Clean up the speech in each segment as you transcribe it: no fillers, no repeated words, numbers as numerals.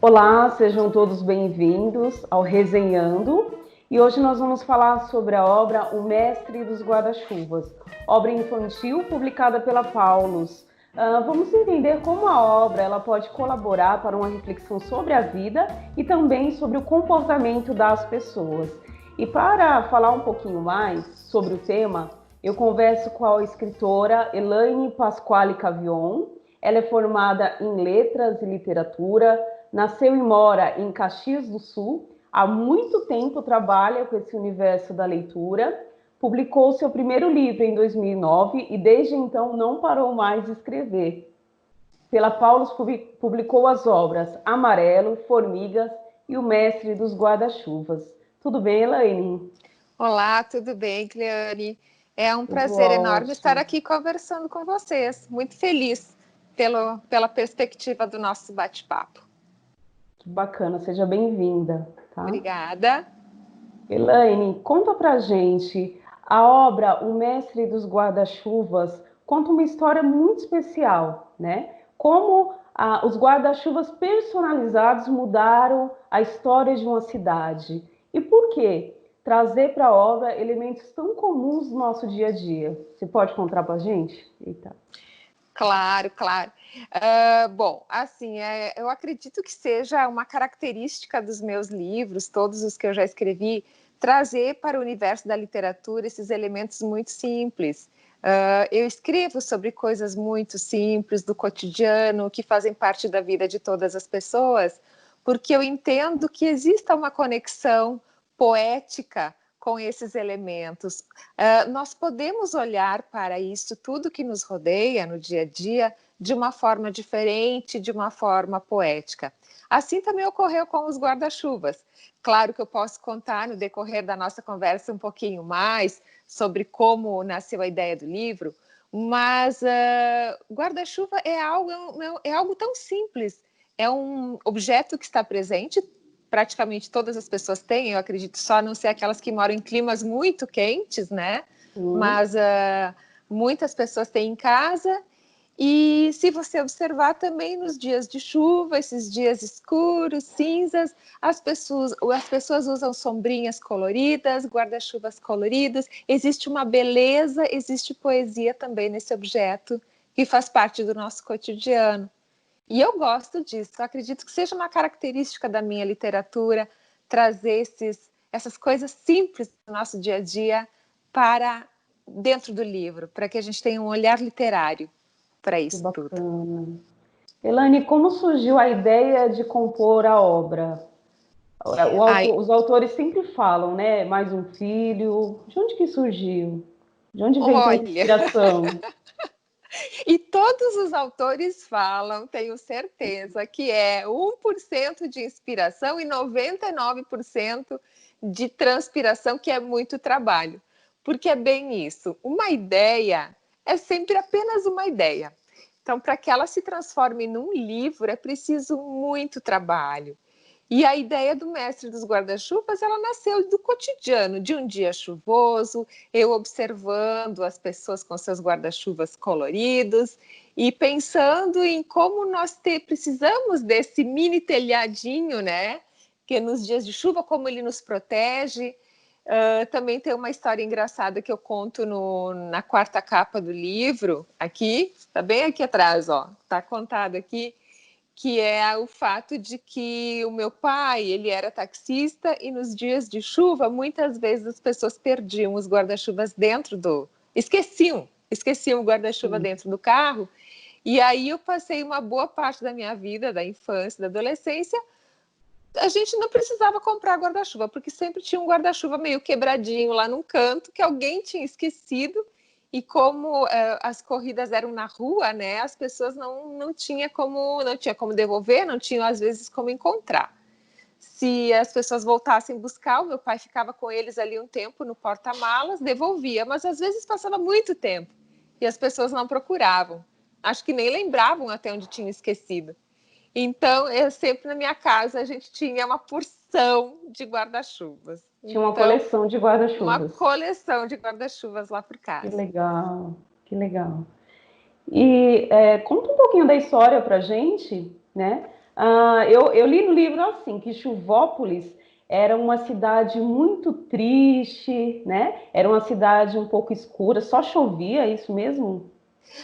Olá, sejam todos bem-vindos ao Resenhando. E hoje nós vamos falar sobre a obra O Mestre dos Guarda-Chuvas, obra infantil publicada pela Paulus. Vamos entender como a obra ela pode colaborar para uma reflexão sobre a vida e também sobre o comportamento das pessoas. E para falar um pouquinho mais sobre o tema, eu converso com a escritora Elaine Pasquale Cavion. Ela é formada em Letras e Literatura, nasceu e mora em Caxias do Sul, há muito tempo trabalha com esse universo da leitura, publicou seu primeiro livro em 2009 e desde então não parou mais de escrever. Pela Paulus publicou as obras Amarelo, Formigas e O Mestre dos Guarda-Chuvas. Tudo bem, Elaine? Olá, tudo bem, Cleane? É um Tudo prazer enorme ótimo. estar aqui conversando com vocês. Muito feliz pela perspectiva do nosso bate-papo. Que bacana, seja bem-vinda. Tá? Obrigada. Elaine, conta pra gente, a obra O Mestre dos Guarda-Chuvas conta uma história muito especial, né? Como os guarda-chuvas personalizados mudaram a história de uma cidade. E por quê? Trazer para a obra elementos tão comuns do nosso dia a dia. Você pode contar para a gente? Eita. Claro. Bom, assim, eu acredito que seja uma característica dos meus livros, todos os que eu já escrevi, trazer para o universo da literatura esses elementos muito simples. Eu escrevo sobre coisas muito simples do cotidiano, que fazem parte da vida de todas as pessoas, porque eu entendo que exista uma conexão poética com esses elementos. Nós podemos olhar para isso, tudo que nos rodeia no dia a dia, de uma forma diferente, de uma forma poética. Assim também ocorreu com os guarda-chuvas. Claro que eu posso contar no decorrer da nossa conversa um pouquinho mais sobre como nasceu a ideia do livro, mas guarda-chuva é algo tão simples, é um objeto que está presente, praticamente todas as pessoas têm, eu acredito, só não ser aquelas que moram em climas muito quentes, né? Mas muitas pessoas têm em casa. E se você observar também nos dias de chuva, esses dias escuros, cinzas, as pessoas usam sombrinhas coloridas, guarda-chuvas coloridos. Existe uma beleza, existe poesia também nesse objeto que faz parte do nosso cotidiano. E eu gosto disso, eu acredito que seja uma característica da minha literatura trazer essas coisas simples do nosso dia a dia para dentro do livro, para que a gente tenha um olhar literário para isso tudo. Elaine, como surgiu a ideia de compor a obra? Os autores sempre falam, né? Mais um filho. De onde que surgiu? De onde veio a inspiração? E todos os autores falam, tenho certeza, que é 1% de inspiração e 99% de transpiração, que é muito trabalho. Porque é bem isso. Uma ideia é sempre apenas uma ideia. Então, para que ela se transforme num livro, é preciso muito trabalho. E a ideia do Mestre dos Guarda-Chuvas, ela nasceu do cotidiano, de um dia chuvoso, eu observando as pessoas com seus guarda-chuvas coloridos e pensando em como nós precisamos desse mini telhadinho, né? Que nos dias de chuva, como ele nos protege. Também tem uma história engraçada que eu conto na quarta capa do livro, aqui, está bem aqui atrás, ó, está contado aqui, que é o fato de que o meu pai, ele era taxista e nos dias de chuva, muitas vezes as pessoas perdiam os guarda-chuvas esqueciam o guarda-chuva dentro do carro, e aí eu passei uma boa parte da minha vida, da infância, da adolescência, a gente não precisava comprar guarda-chuva, porque sempre tinha um guarda-chuva meio quebradinho lá num canto, que alguém tinha esquecido, e como as corridas eram na rua, né, as pessoas não tinha como devolver, não tinham às vezes como encontrar. Se as pessoas voltassem buscar, o meu pai ficava com eles ali um tempo no porta-malas, devolvia, mas às vezes passava muito tempo e as pessoas não procuravam. Acho que nem lembravam até onde tinham esquecido. Então, sempre na minha casa a gente tinha uma porção de guarda-chuvas. Tinha uma coleção de guarda-chuvas. Uma coleção de guarda-chuvas lá por casa. Que legal, que legal. E conta um pouquinho da história pra gente, né? Eu li no livro assim que Chuvópolis era uma cidade muito triste, né? Era uma cidade um pouco escura, só chovia, é isso mesmo?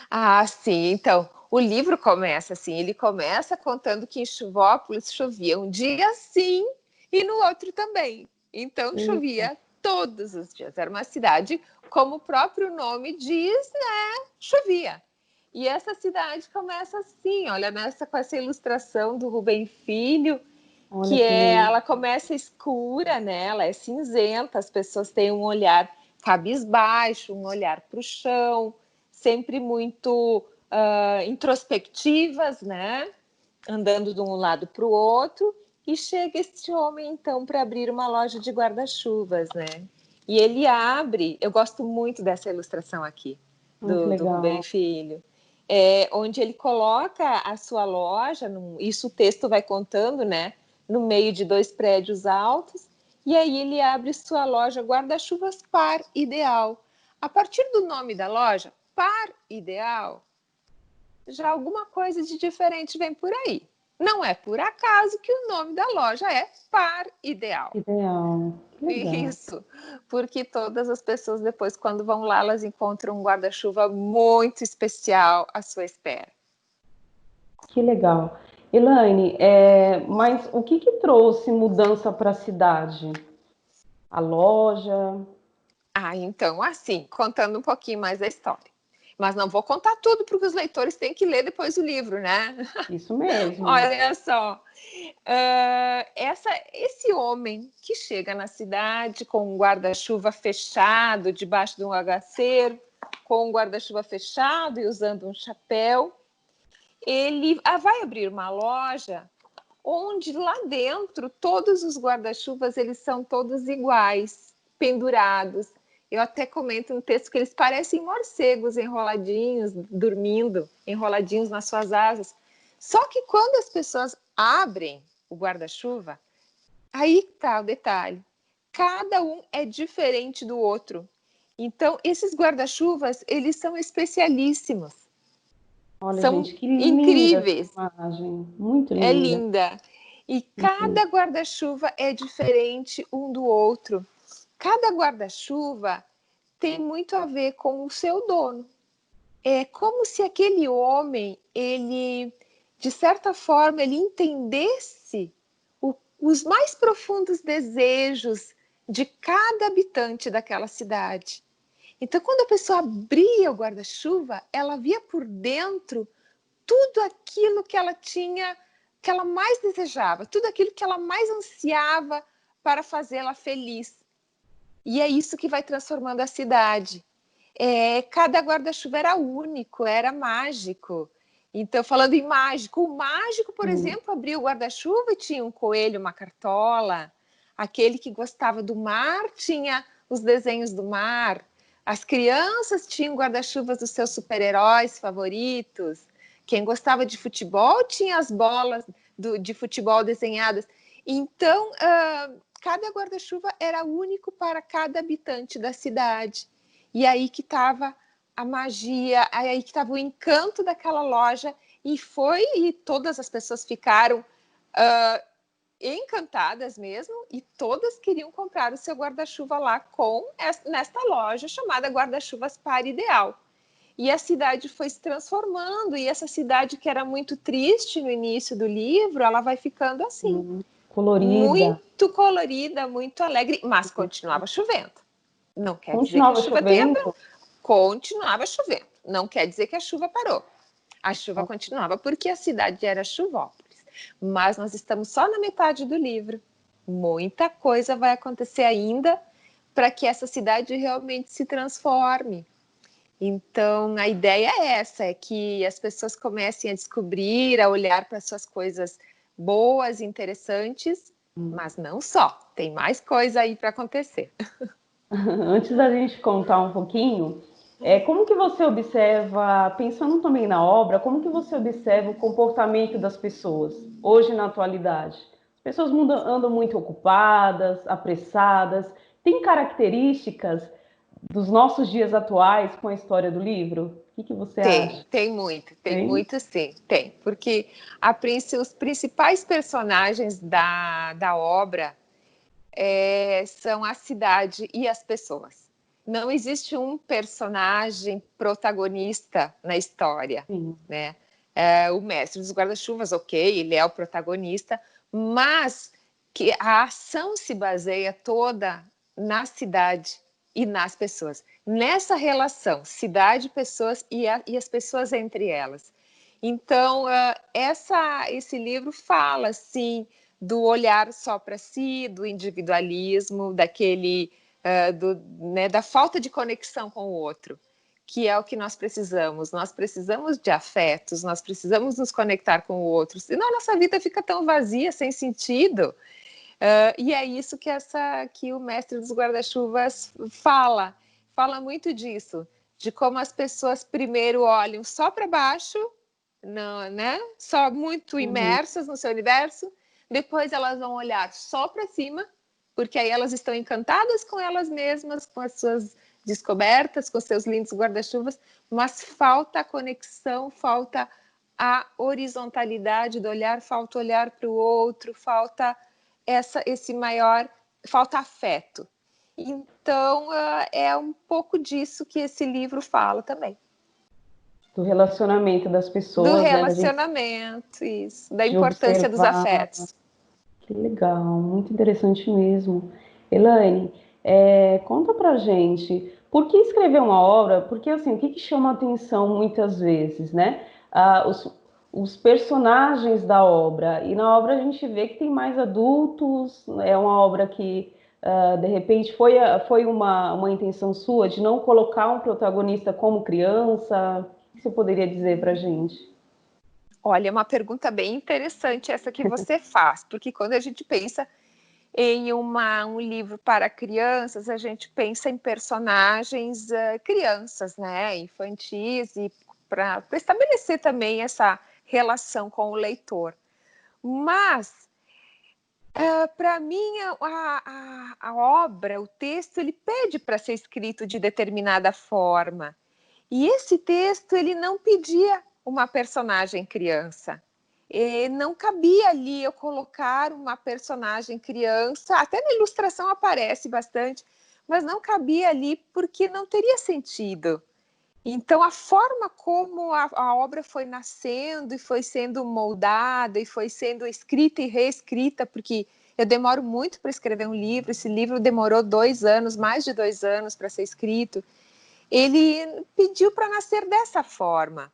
Ah, sim. Então, o livro começa assim, ele começa contando que em Chuvópolis chovia um dia sim e no outro também. Então, Eita, chovia todos os dias. Era uma cidade, como o próprio nome diz, né? Chovia. E essa cidade começa assim, olha, com essa ilustração do Rubem Filho, olha que ela lindo. começa escura, né? Ela é cinzenta, as pessoas têm um olhar cabisbaixo, um olhar para o chão, sempre muito introspectivas, né? Andando de um lado para o outro, e chega este homem então para abrir uma loja de guarda-chuvas, né? E ele abre, eu gosto muito dessa ilustração aqui Que do Rubem legal. Filho, onde ele coloca a sua loja, isso o texto vai contando, né? No meio de dois prédios altos, e aí ele abre sua loja Guarda-Chuvas Par Ideal. A partir do nome da loja, Par Ideal, já alguma coisa de diferente vem por aí. Não é por acaso que o nome da loja é Par Ideal. Ideal, que legal. Isso, porque todas as pessoas depois, quando vão lá, elas encontram um guarda-chuva muito especial à sua espera. Que legal. Elaine, mas o que que trouxe mudança para a cidade? A loja? Ah, então, assim, contando um pouquinho mais da história. Mas não vou contar tudo, porque os leitores têm que ler depois o livro, né? Isso mesmo. Olha só, esse homem que chega na cidade com um guarda-chuva fechado debaixo de um agaceiro, com um guarda-chuva fechado e usando um chapéu, ele vai abrir uma loja onde lá dentro todos os guarda-chuvas eles são todos iguais, pendurados. Eu até comento no texto que eles parecem morcegos enroladinhos, dormindo, enroladinhos nas suas asas. Só que quando as pessoas abrem o guarda-chuva, aí está o detalhe. Cada um é diferente do outro. Então, esses guarda-chuvas, eles são especialíssimos. Olha, São gente, que linda essa incríveis. imagem. Muito É linda. linda. E Muito linda. cada guarda-chuva é diferente um do outro. Cada guarda-chuva tem muito a ver com o seu dono. É como se aquele homem, ele, de certa forma, ele entendesse os mais profundos desejos de cada habitante daquela cidade. Então, quando a pessoa abria o guarda-chuva, ela via por dentro tudo aquilo que ela tinha, que ela mais desejava, tudo aquilo que ela mais ansiava para fazê-la feliz. E é isso que vai transformando a cidade. Cada guarda-chuva era único, era mágico. Então, falando em mágico, o mágico, por Sim. exemplo, abria o guarda-chuva e tinha um coelho, uma cartola. Aquele que gostava do mar tinha os desenhos do mar. As crianças tinham guarda-chuvas dos seus super-heróis favoritos. Quem gostava de futebol tinha as bolas de futebol desenhadas. Então, cada guarda-chuva era único para cada habitante da cidade. E aí que estava a magia, aí que estava o encanto daquela loja, e todas as pessoas ficaram encantadas mesmo, e todas queriam comprar o seu guarda-chuva lá nesta loja chamada Guarda-Chuvas Par Ideal. E a cidade foi se transformando, e essa cidade que era muito triste no início do livro, ela vai ficando assim, Colorida. muito colorida, muito alegre, mas continuava chovendo. Não quer dizer que a Continuava chuva tenha... chovendo? Continuava chovendo. Não quer dizer que a chuva parou. A chuva continuava porque a cidade era Chuvópolis. Mas nós estamos só na metade do livro. Muita coisa vai acontecer ainda para que essa cidade realmente se transforme. Então, a ideia é essa, é que as pessoas comecem a descobrir, a olhar para suas coisas boas, interessantes, mas não só, tem mais coisa aí para acontecer. Antes da gente contar um pouquinho, como que você observa, pensando também na obra, como que você observa o comportamento das pessoas hoje na atualidade? As pessoas andam muito ocupadas, apressadas, tem características dos nossos dias atuais com a história do livro? O que você acha? Tem muito sim, tem. Porque os principais personagens da obra são a cidade e as pessoas. Não existe um personagem protagonista na história, Sim. né? O mestre dos guarda-chuvas, ok, ele é o protagonista, mas que a ação se baseia toda na cidade e nas pessoas. Nessa relação, cidade, pessoas e as pessoas entre elas. Então, esse livro fala, sim, do olhar só para si, do individualismo, da falta de conexão com o outro, que é o que nós precisamos. Nós precisamos de afetos, nós precisamos nos conectar com o outro, senão a nossa vida fica tão vazia, sem sentido. E é isso que o mestre dos guarda-chuvas fala muito disso, de como as pessoas primeiro olham só para baixo, não, né? Só muito imersas no seu universo, depois elas vão olhar só para cima, porque aí elas estão encantadas com elas mesmas, com as suas descobertas, com seus lindos guarda-chuvas, mas falta a conexão, falta a horizontalidade do olhar, falta olhar para o outro, falta falta afeto. Então, é um pouco disso que esse livro fala também. Do relacionamento das pessoas. Do relacionamento, né, isso. Da importância dos afetos. Que legal, muito interessante mesmo. Elaine, conta pra gente, por que escrever uma obra? Porque, assim, o que chama a atenção muitas vezes, né? Os personagens da obra. E na obra a gente vê que tem mais adultos, é uma obra que, de repente, foi uma intenção sua de não colocar um protagonista como criança? O que você poderia dizer pra gente? Olha, é uma pergunta bem interessante essa que você faz, porque quando a gente pensa em um livro para crianças, a gente pensa em personagens crianças, né, infantis, e para estabelecer também essa relação com o leitor. Mas, para mim, a obra, o texto, ele pede para ser escrito de determinada forma. E esse texto, ele não pedia uma personagem criança. Não cabia ali eu colocar uma personagem criança, até na ilustração aparece bastante, mas não cabia ali porque não teria sentido. Então, a forma como a obra foi nascendo e foi sendo moldada e foi sendo escrita e reescrita, porque eu demoro muito para escrever um livro, esse livro demorou 2 anos, mais de 2 anos para ser escrito, ele pediu para nascer dessa forma.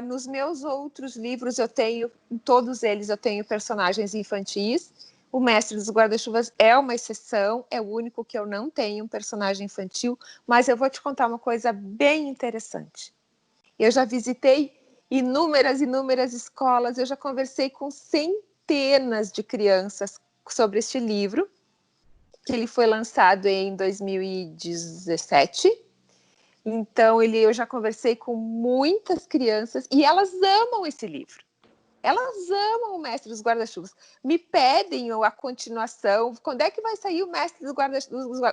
Nos meus outros livros, em todos eles, eu tenho personagens infantis. O Mestre dos Guarda-Chuvas é uma exceção, é o único que eu não tenho um personagem infantil, mas eu vou te contar uma coisa bem interessante. Eu já visitei inúmeras escolas, eu já conversei com centenas de crianças sobre este livro, que ele foi lançado em 2017. Então, eu já conversei com muitas crianças e elas amam esse livro. Elas amam o Mestre dos Guarda-Chuvas. Me pedem a continuação. Quando é que vai sair o Mestre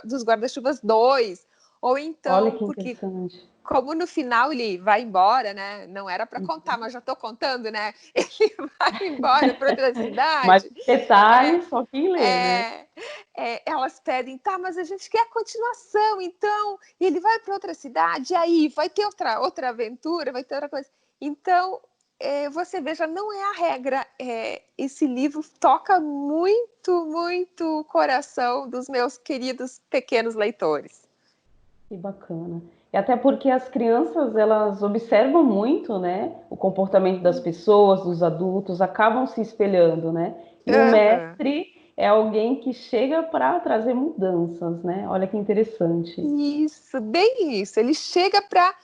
dos Guarda-Chuvas 2? Ou então, Olha que porque interessante. como no final ele vai embora, né? Não era para contar, mas já estou contando, né? Ele vai embora para outra Mas cidade. detalhes, só quem lê, né? Elas pedem, tá, mas a gente quer a continuação, então ele vai para outra cidade, e aí vai ter outra aventura, vai ter outra coisa. Então, você veja, não é a regra. Esse livro toca muito, muito o coração dos meus queridos pequenos leitores. Que bacana. E até porque as crianças, elas observam muito, né, o comportamento das pessoas, dos adultos, acabam se espelhando, né? E o mestre é alguém que chega para trazer mudanças, né? Olha que interessante. Isso, bem isso. Ele chega para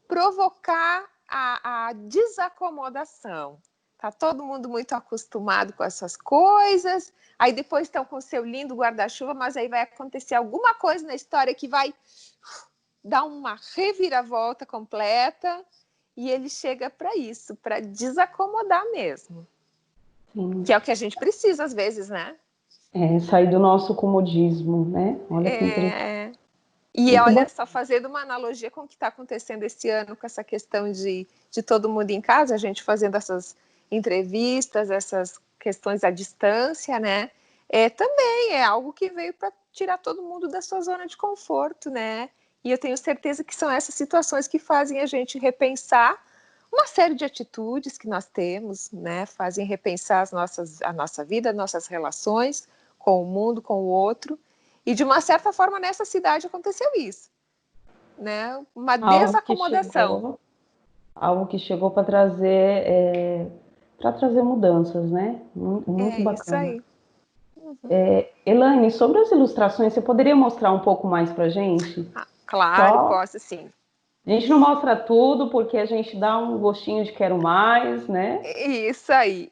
provocar a desacomodação. Tá todo mundo muito acostumado com essas coisas, aí depois estão com o seu lindo guarda-chuva, mas aí vai acontecer alguma coisa na história que vai dar uma reviravolta completa, e ele chega para isso, para desacomodar mesmo. Sim. Que é o que a gente precisa às vezes, né? Sair do nosso comodismo, né? Olha que interessante. E olha, só fazendo uma analogia com o que está acontecendo esse ano, com essa questão de todo mundo em casa, a gente fazendo essas entrevistas, essas questões à distância, né? Também é algo que veio para tirar todo mundo da sua zona de conforto, né? E eu tenho certeza que são essas situações que fazem a gente repensar uma série de atitudes que nós temos, né? Fazem repensar a nossa vida, nossas relações com o mundo, com o outro. E, de uma certa forma, nessa cidade aconteceu isso, né? Uma Algo que desacomodação. algo que chegou para trazer mudanças, né? Muito É isso bacana. aí. Elaine, sobre as ilustrações, você poderia mostrar um pouco mais para gente? Claro, Só posso sim. a gente não mostra tudo porque a gente dá um gostinho de quero mais, né? Isso aí.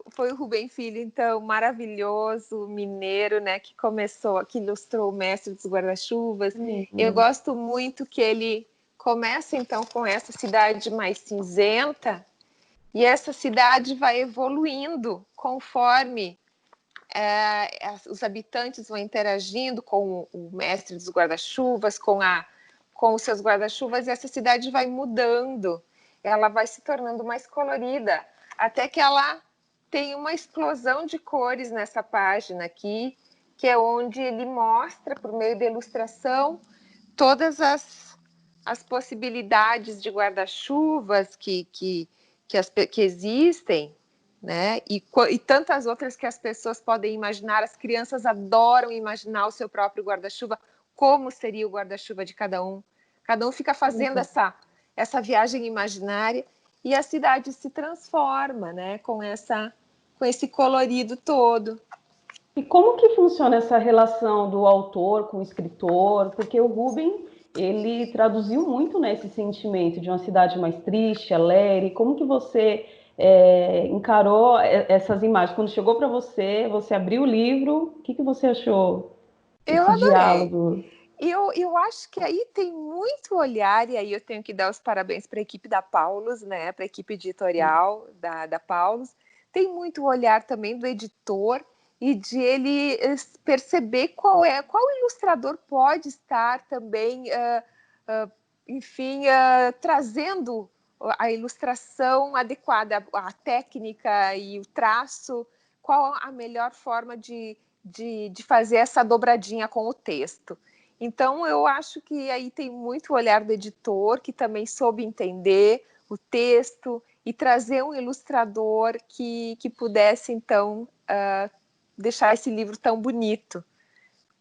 Foi o Rubem Filho, então, maravilhoso, mineiro, né, que começou, que ilustrou o Mestre dos Guarda-Chuvas. Eu Lindo. gosto muito que ele começa, então, com essa cidade mais cinzenta, e essa cidade vai evoluindo conforme os habitantes vão interagindo com o Mestre dos Guarda-Chuvas, com os seus guarda-chuvas, e essa cidade vai mudando, ela vai se tornando mais colorida, até que ela tem uma explosão de cores nessa página aqui, que é onde ele mostra, por meio da ilustração, todas as possibilidades de guarda-chuvas que existem, né? E tantas outras que as pessoas podem imaginar. As crianças adoram imaginar o seu próprio guarda-chuva, como seria o guarda-chuva de cada um. Cada um fica fazendo essa viagem imaginária e a cidade se transforma, né? Com esse colorido todo. E como que funciona essa relação do autor com o escritor? Porque o Rubem, ele traduziu muito, né, esse sentimento de uma cidade mais triste, alegre. Como que você encarou essas imagens? Quando chegou para você, você abriu o livro, o que que você achou Eu desse adorei. diálogo? Eu acho que aí tem muito olhar, e aí eu tenho que dar os parabéns para a equipe da Paulus, né? Para a equipe editorial da Paulus. Tem muito olhar também do editor e de ele perceber qual ilustrador pode estar também, enfim, trazendo a ilustração adequada, a técnica e o traço, qual a melhor forma de fazer essa dobradinha com o texto. Então, eu acho que aí tem muito olhar do editor, que também soube entender o texto e trazer um ilustrador que pudesse, então, deixar esse livro tão bonito.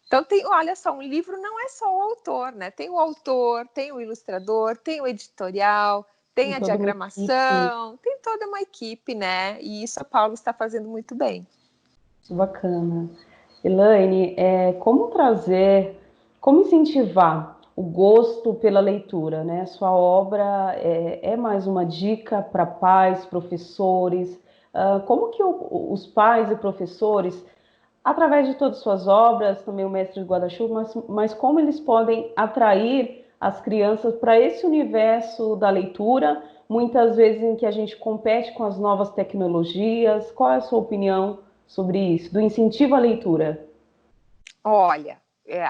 Então, olha só, um livro não é só o autor, né? Tem o autor, tem o ilustrador, tem o editorial, tem Tem a toda uma equipe, diagramação, tem toda uma equipe, né? E isso a Paulo está fazendo muito bem. bacana. Elaine, como incentivar o gosto pela leitura, né? Sua obra é mais uma dica para pais, professores. Como que os pais e professores, através de todas as suas obras, também o Mestre do Guarda-Chuva, mas como eles podem atrair as crianças para esse universo da leitura, muitas vezes em que a gente compete com as novas tecnologias? Qual é a sua opinião sobre isso, do incentivo à leitura? Olha,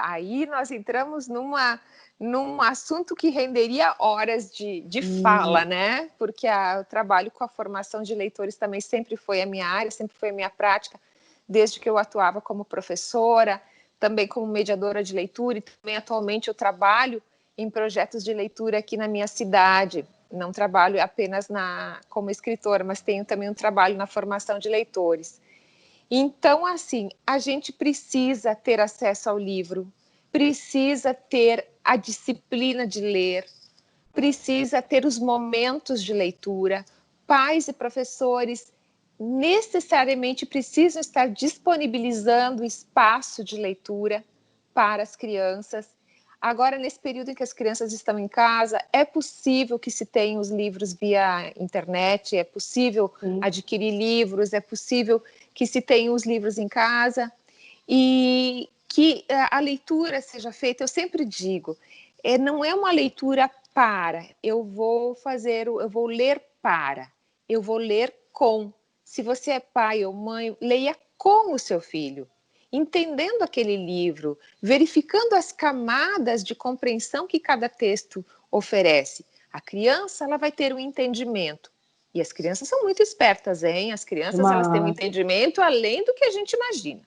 aí nós entramos num assunto que renderia horas de fala, né? Porque eu trabalho com a formação de leitores também sempre foi a minha área, sempre foi a minha prática, desde que eu atuava como professora, também como mediadora de leitura, e também atualmente eu trabalho em projetos de leitura aqui na minha cidade. Não trabalho apenas como escritora, mas tenho também um trabalho na formação de leitores. Então, assim, a gente precisa ter acesso ao livro, precisa ter a disciplina de ler, precisa ter os momentos de leitura. Pais e professores necessariamente precisam estar disponibilizando espaço de leitura para as crianças. Agora, nesse período em que as crianças estão em casa, é possível que se tenha os livros via internet, é possível Sim. adquirir livros, é possível que se tenha os livros em casa e que a leitura seja feita. Eu sempre digo, não é uma leitura para, eu vou ler para, eu vou ler com. Se você é pai ou mãe, leia com o seu filho. entendendo aquele livro, verificando as camadas de compreensão que cada texto oferece. A criança, ela vai ter um entendimento. E as crianças são muito espertas, hein? As crianças, elas têm um entendimento além do que a gente imagina.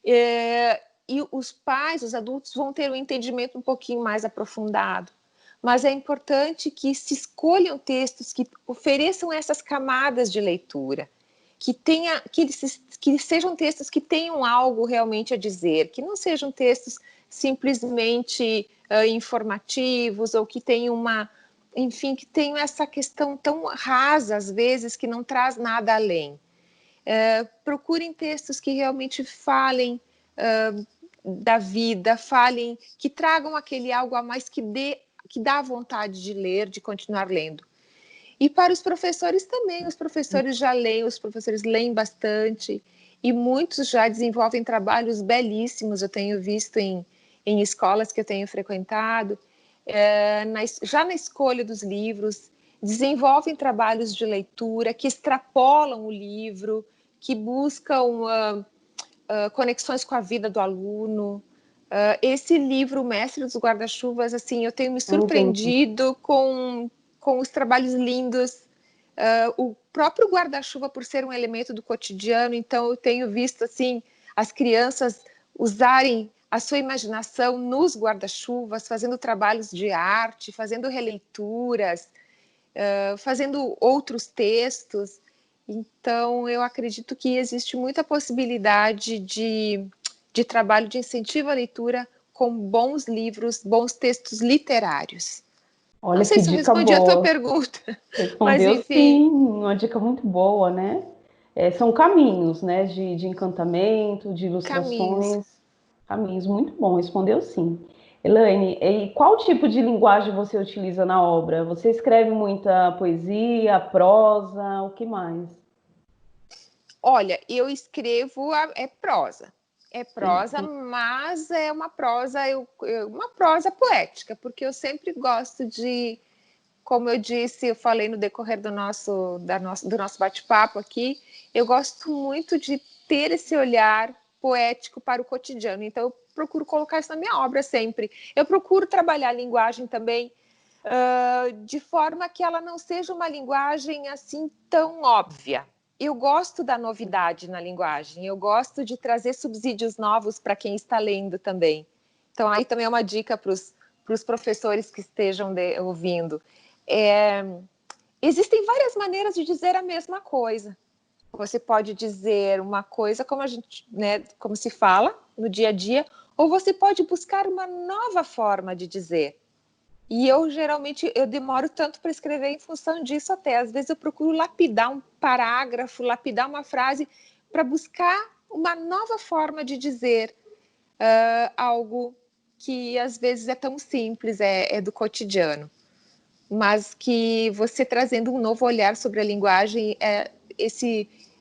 E os pais, os adultos, vão ter um entendimento um pouquinho mais aprofundado. Mas é importante que se escolham textos que ofereçam essas camadas de leitura, que sejam textos que tenham algo realmente a dizer, que não sejam textos simplesmente informativos ou que tenham que tenham essa questão tão rasa, às vezes, que não traz nada além. Procurem textos que realmente falem da vida, que tragam aquele algo a mais que dá vontade de ler, de continuar lendo. E para os professores também, os professores já leem, os professores leem bastante, e muitos já desenvolvem trabalhos belíssimos, eu tenho visto em escolas que eu tenho frequentado, já na escolha dos livros, desenvolvem trabalhos de leitura que extrapolam o livro, que buscam conexões com a vida do aluno. Esse livro, O Mestre dos Guarda-Chuvas, assim, eu tenho me surpreendido com os trabalhos lindos. O próprio guarda-chuva, por ser um elemento do cotidiano, então eu tenho visto assim as crianças usarem a sua imaginação nos guarda-chuvas, fazendo trabalhos de arte, fazendo releituras, fazendo outros textos. Então, eu acredito que existe muita possibilidade de trabalho de incentivo à leitura com bons livros, bons textos literários. Olha, não sei se eu respondi a tua pergunta. Respondeu, mas, enfim. Sim, uma dica muito boa, né? São caminhos, né? De encantamento, de ilustrações. Caminhos, muito bom, respondeu sim. Elaine, e qual tipo de linguagem você utiliza na obra? Você escreve muita poesia, prosa, o que mais? Olha, eu escrevo prosa. É prosa, sim. Mas é uma prosa, uma prosa poética, porque eu sempre gosto de, como eu disse, eu falei no decorrer do nosso bate-papo aqui, eu gosto muito de ter esse olhar poético para o cotidiano. Então, eu procuro colocar isso na minha obra sempre. Eu procuro trabalhar a linguagem também de forma que ela não seja uma linguagem assim tão óbvia. Eu gosto da novidade na linguagem, eu gosto de trazer subsídios novos para quem está lendo também. Então, aí também é uma dica para os professores que estejam ouvindo. Existem várias maneiras de dizer a mesma coisa. Você pode dizer uma coisa como a gente, né, como se fala no dia a dia, ou você pode buscar uma nova forma de dizer. E eu geralmente demoro tanto para escrever em função disso até. Às vezes eu procuro lapidar um parágrafo, lapidar uma frase para buscar uma nova forma de dizer algo que às vezes é tão simples, é do cotidiano. Mas que você trazendo um novo olhar sobre a linguagem,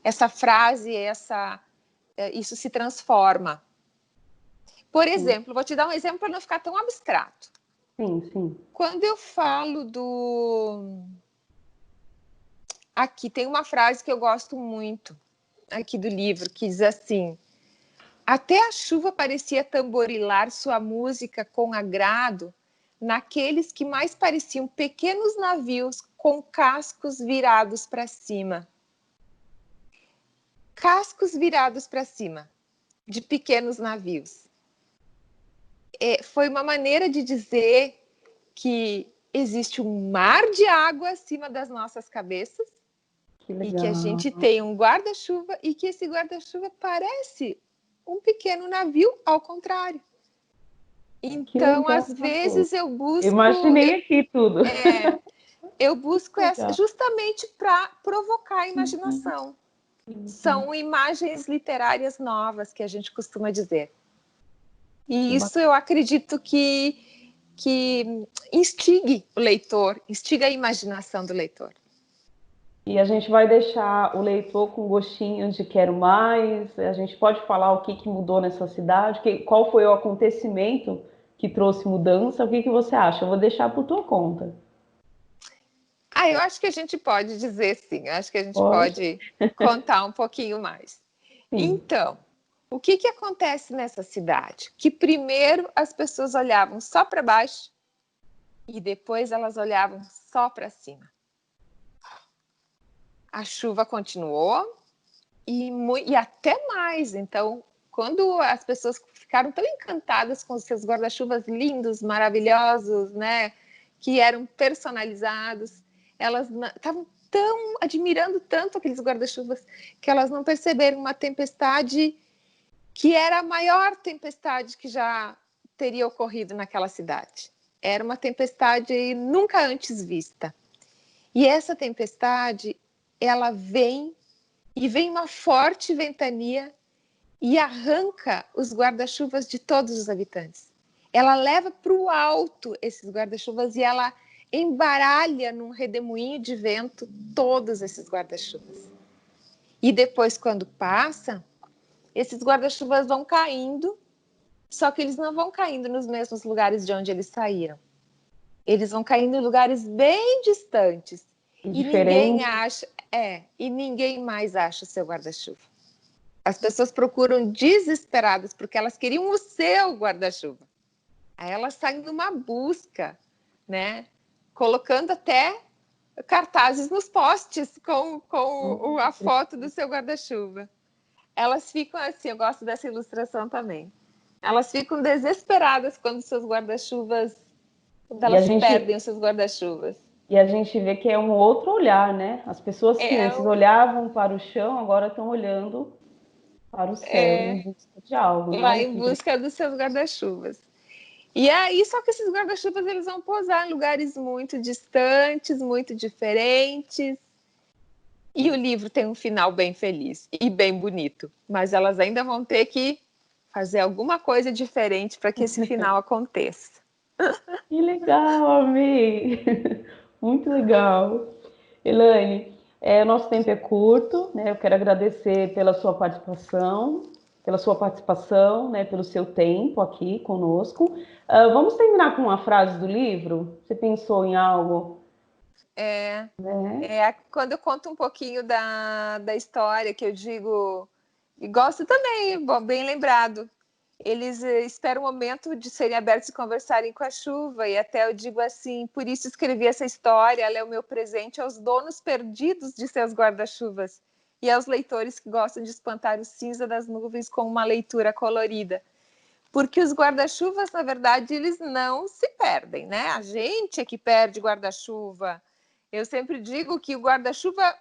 essa frase, isso se transforma. Por exemplo, vou te dar um exemplo para não ficar tão abstrato. Sim, sim. Quando eu falo Aqui tem uma frase que eu gosto muito, aqui do livro, que diz assim: até a chuva parecia tamborilar sua música com agrado naqueles que mais pareciam pequenos navios com cascos virados para cima. Cascos virados para cima, de pequenos navios. Foi uma maneira de dizer que existe um mar de água acima das nossas cabeças e que a gente tem um guarda-chuva e que esse guarda-chuva parece um pequeno navio ao contrário. Então, às vezes eu busco... Imaginei aqui tudo. Eu busco justamente para provocar a imaginação. São imagens literárias novas que a gente costuma dizer. E isso eu acredito que instigue o leitor, instiga a imaginação do leitor. E a gente vai deixar o leitor com gostinho de quero mais. A gente pode falar o que mudou nessa cidade, qual foi o acontecimento que trouxe mudança. O que você acha? Eu vou deixar por tua conta. Eu acho que a gente pode dizer sim. Eu acho que a gente pode contar um pouquinho mais. Sim. Então, O que que acontece nessa cidade? Que primeiro as pessoas olhavam só para baixo e depois elas olhavam só para cima. A chuva continuou e até mais. Então, quando as pessoas ficaram tão encantadas com os seus guarda-chuvas lindos, maravilhosos, né, que eram personalizados, elas estavam tão admirando tanto aqueles guarda-chuvas que elas não perceberam uma tempestade que era a maior tempestade que já teria ocorrido naquela cidade. Era uma tempestade nunca antes vista. E essa tempestade, ela vem uma forte ventania e arranca os guarda-chuvas de todos os habitantes. Ela leva para o alto esses guarda-chuvas e ela embaralha num redemoinho de vento todos esses guarda-chuvas. E depois, quando passa, esses guarda-chuvas vão caindo, só que eles não vão caindo nos mesmos lugares de onde eles saíram. Eles vão caindo em lugares bem distantes. E ninguém acha, e ninguém mais acha o seu guarda-chuva. As pessoas procuram desesperadas porque elas queriam o seu guarda-chuva. Aí elas saem numa busca, né? Colocando até cartazes nos postes com a foto do seu guarda-chuva. Elas ficam assim, eu gosto dessa ilustração também. Elas ficam desesperadas quando seus guarda-chuvas, quando elas perdem os seus guarda-chuvas. E a gente vê que é um outro olhar, né? As pessoas que antes olhavam para o chão, agora estão olhando para o céu em busca de algo. Lá em busca dos seus guarda-chuvas. E aí, só que esses guarda-chuvas eles vão pousar em lugares muito distantes, muito diferentes. E o livro tem um final bem feliz e bem bonito. Mas elas ainda vão ter que fazer alguma coisa diferente para que esse final aconteça. Que legal, amei! Muito legal. Elaine, o nosso tempo é curto, né? Eu quero agradecer pela sua participação, né? Pelo seu tempo aqui conosco. Vamos terminar com uma frase do livro? Você pensou em algo? Quando eu conto um pouquinho da história, que eu digo, e gosto também, bom, bem lembrado, eles esperam o momento de serem abertos e conversarem com a chuva, e até eu digo assim, por isso escrevi essa história, ela é o meu presente aos donos perdidos de seus guarda-chuvas e aos leitores que gostam de espantar o cinza das nuvens com uma leitura colorida. Porque os guarda-chuvas, na verdade, eles não se perdem, né? A gente é que perde guarda-chuva. Eu sempre digo que o guarda-chuva,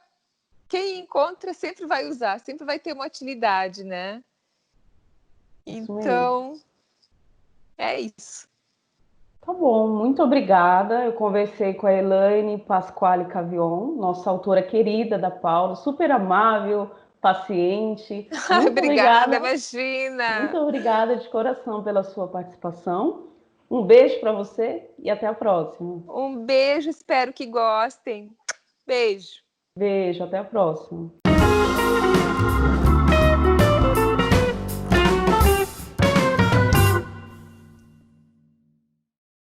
quem encontra sempre vai usar, sempre vai ter uma utilidade, né? Então, é isso. Tá bom, muito obrigada. Eu conversei com a Elaine Pasquale Cavion, nossa autora querida da Paulo, super amável, paciente. Muito obrigada, imagina. Muito obrigada de coração pela sua participação. Um beijo para você e até a próxima. Um beijo, espero que gostem. Beijo. Beijo, até a próxima.